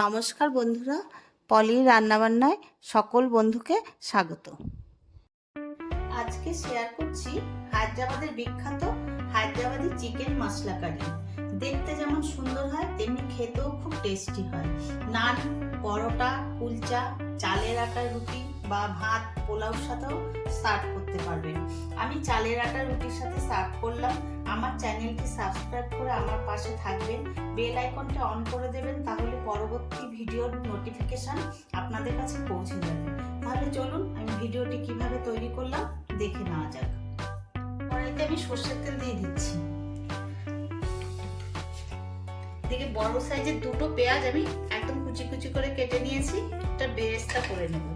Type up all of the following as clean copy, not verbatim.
নমস্কার বন্ধুরা, পলির রান্নাবান্নায় সকল বন্ধুকে স্বাগত। আজকে শেয়ার করছি হায়দ্রাবাদের বিখ্যাত হায়দ্রাবাদি চিকেন মশলা কারি। দেখতে যেমন সুন্দর হয় তেমনি খেতেও খুব টেস্টি হয়। নান, পরোটা, কুলচা, চালের আটার রুটি বা ভাত, পোলাওর সাথেও সার্ভ করতে পারবেন। আমি চালের আটার রুটির সাথে সার্ভ করলাম। আমার চ্যানেলটি সাবস্ক্রাইব করে আমার পাশে থাকবেন, বেল আইকনটা অন করে দেবেন, তাহলে পরবর্তী ভিডিওর নোটিফিকেশন আপনাদের কাছে পৌঁছে যাবে। তাহলে চলুন আমি ভিডিওটি কিভাবে তৈরি করলাম দেখে নেওয়া যাক। কড়াইতে আমি সরষের তেল দিয়ে দিচ্ছি। এদিকে বড় সাইজের দুটো পেঁয়াজ আমি একদম কুচি কুচি করে কেটে নিয়েছি, এটা বেরেস্তা করে নেব।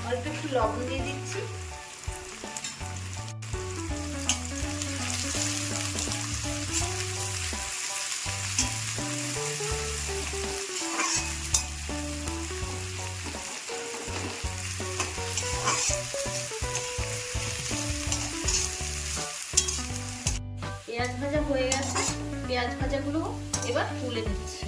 অল্প একটু লবণ দিয়ে দিচ্ছি। পেঁয়াজ ভাজা হয়ে গেছে, পেঁয়াজ ভাজাগুলো এবার তুলে নিচ্ছি।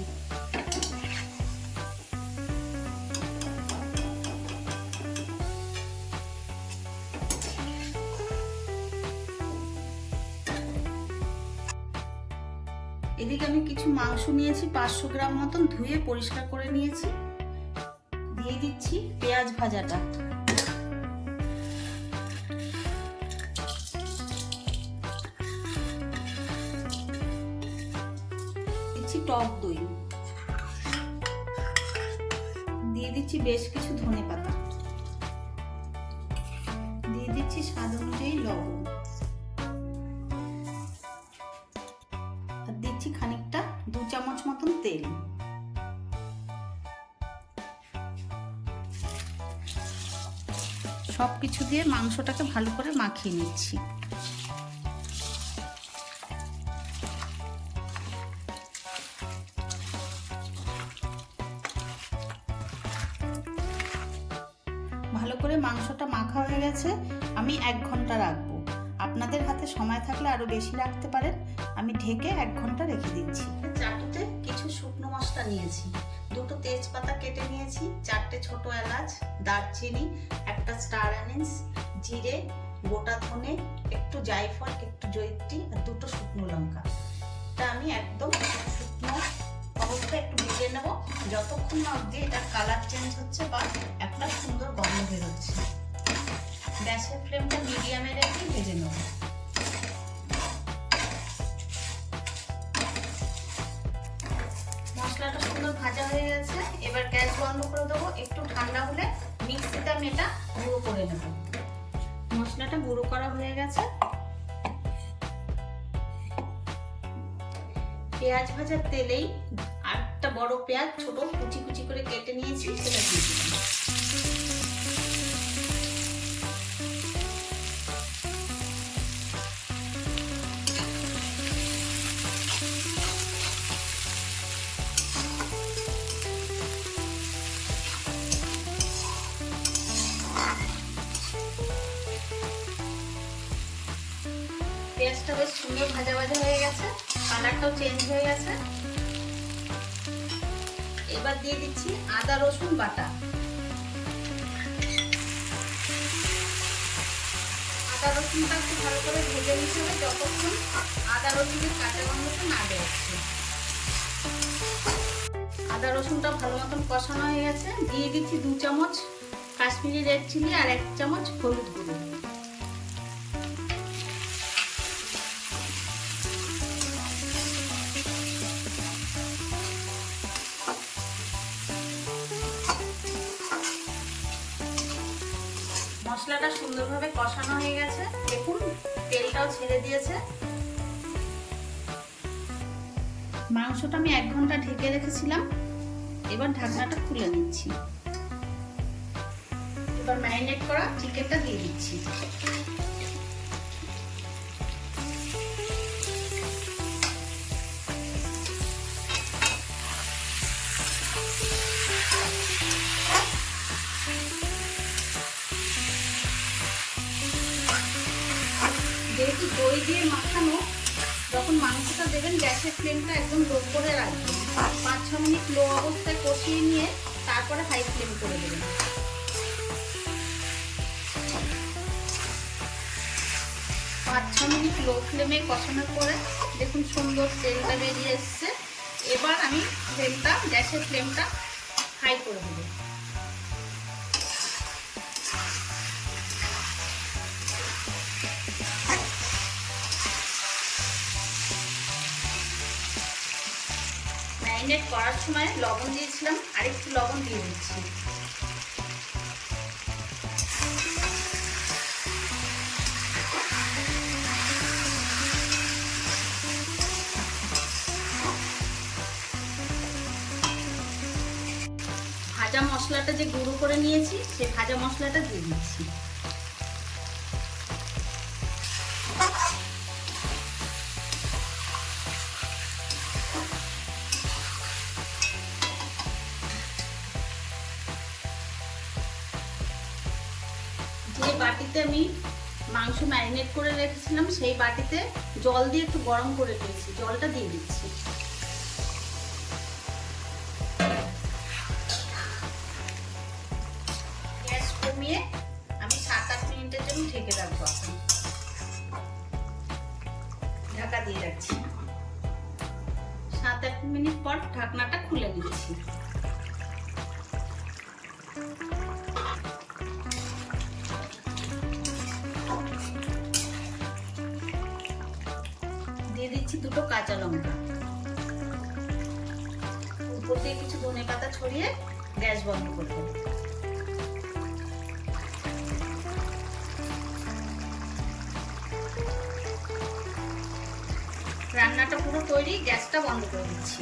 এদিকে আমি কিছু মাংস নিয়েছি, 500 গ্রাম মতন, ধুয়ে পরিষ্কার করে নিয়েছি। দিয়ে দিচ্ছি পেঁয়াজ ভাজাটা। দিচ্ছি টক দই, দিয়ে দিচ্ছি বেশ কিছু ধনেপাতা, দিয়ে দিচ্ছি স্বাদ অনুযায়ী লবণ, আর দিচ্ছি খানিকটা 2 চামচ মতন তেল। সবকিছু দিয়ে মাংসটাকে ভালো করে মাখিয়ে নিচ্ছি। ভালো করে মাংসটা মাখা হয়ে গেছে, আমি 1 ঘন্টা রাখবো। আপনাদের হাতে সময় থাকলে আরো বেশি রাখতে পারেন। আমি ঢেকে 1 ঘন্টা রেখে দিচ্ছি। চাটুতে কিছু শুকনো মশলা নিয়েছি, 2টো তেজপাতা কেটে নিয়েছি, 4টে ছোট এলাচ, দারচিনি, একটা স্টার অ্যানিস, জিরে, গোটা ধনে, একটু জায়ফল, একটু জয়িত্রী আর 2টো শুকনো লঙ্কা। এটা আমি একদম শুকনো অবস্থায় একটু ভেজে নেব, যতক্ষণ না অবধি এটা কালার চেঞ্জ হচ্ছে বা একটা সুন্দর গন্ধ বেরোচ্ছে। গ্যাসের ফ্লেমটা মিডিয়ামে রেখে ভেজে নেব। মশলাটা সুন্দর ভাজা হয়ে গেছে, এবার গ্যাস বন্ধ করে দেবো। একটু ঠান্ডা হলে মিক্সিতে আমি এটা গুঁড়ো করে নেব। মশলাটা গুঁড়ো করা হয়ে গেছে। পেঁয়াজ ভাজার তেলেই 8টা বড় পেঁয়াজ ছোট কুচি কুচি করে কেটে নিয়েছি, সেটা দিয়ে দিলাম। পেঁয়াজটা বেশ সুন্দর ভাজা ভাজা হয়ে গেছে, কালারটাও চেঞ্জ হয়ে গেছে। এবার দিয়ে দিচ্ছি আদা রসুন বাটা। আদা রসুনটা একটু ভালো করে ভেজে নিতে হবে, যতক্ষণ আদা রসুনের কাঁচা গন্ধটা না বেরোচ্ছে। আদা রসুনটা ভালো মতন কষানো হয়ে গেছে। দিয়ে দিচ্ছি 2 চামচ কাশ্মীরি রেড চিলি আর 1 চামচ হলুদ গুঁড়ো। মশলাটা সুন্দরভাবে কষানো হয়ে গেছে, দেখুন তেলটাও ছেড়ে দিয়েছে। মাংসটা আমি 1 ঘন্টা ঢেকে রেখেছিলাম, এবার ঢাকনাটা খুলে নিচ্ছি। এবার ম্যারিনেট করা চিকেনটা দিয়ে দিচ্ছি। যেহেতু দই দিয়ে মাখানো, যখন মাংসটা দেবেন গ্যাসের ফ্লেমটা একদম লো করে রাখবেন। 5-6 মিনিট লো অবস্থায় কষিয়ে নিয়ে তারপরে হাই ফ্লেম করে দেবেন। 5-6 মিনিট লো ফ্লেমে কষানোর পরে দেখুন সুন্দর তেলটা বেরিয়ে এসছে। এবার আমি গ্যাসের ফ্লেমটা হাই করে দেবো। ম্যারিনেট করার সময় লবণ দিয়েছিলাম, আরেকটু লবণ দিয়ে দিচ্ছি। ভাজা মশলাটা যে গুঁড়ো করে নিয়েছি সেই ভাজা মশলাটা দিয়ে দিচ্ছি। যে বাটিতে আমি মাংস ম্যারিনেট করে রেখেছিলাম সেই বাটিতে জল দিয়ে একটু গরম করে দিয়েছি, জলটা দিয়ে দিচ্ছি। গ্যাস কমিয়ে আমি 7-8 মিনিটের জন্য ঢেকে রাখবো। ঢাকা দিয়ে রাখছি। 7-8 মিনিট পর ঢাকনাটা খুলে নিচ্ছি। দিয়ে দিচ্ছি 2টো কাঁচা লঙ্কা, উপর দিয়ে কিছু ধনেপাতা ছড়িয়ে গ্যাস বন্ধ করব। রান্নাটা পুরো তৈরি, গ্যাসটা বন্ধ করে দিচ্ছি।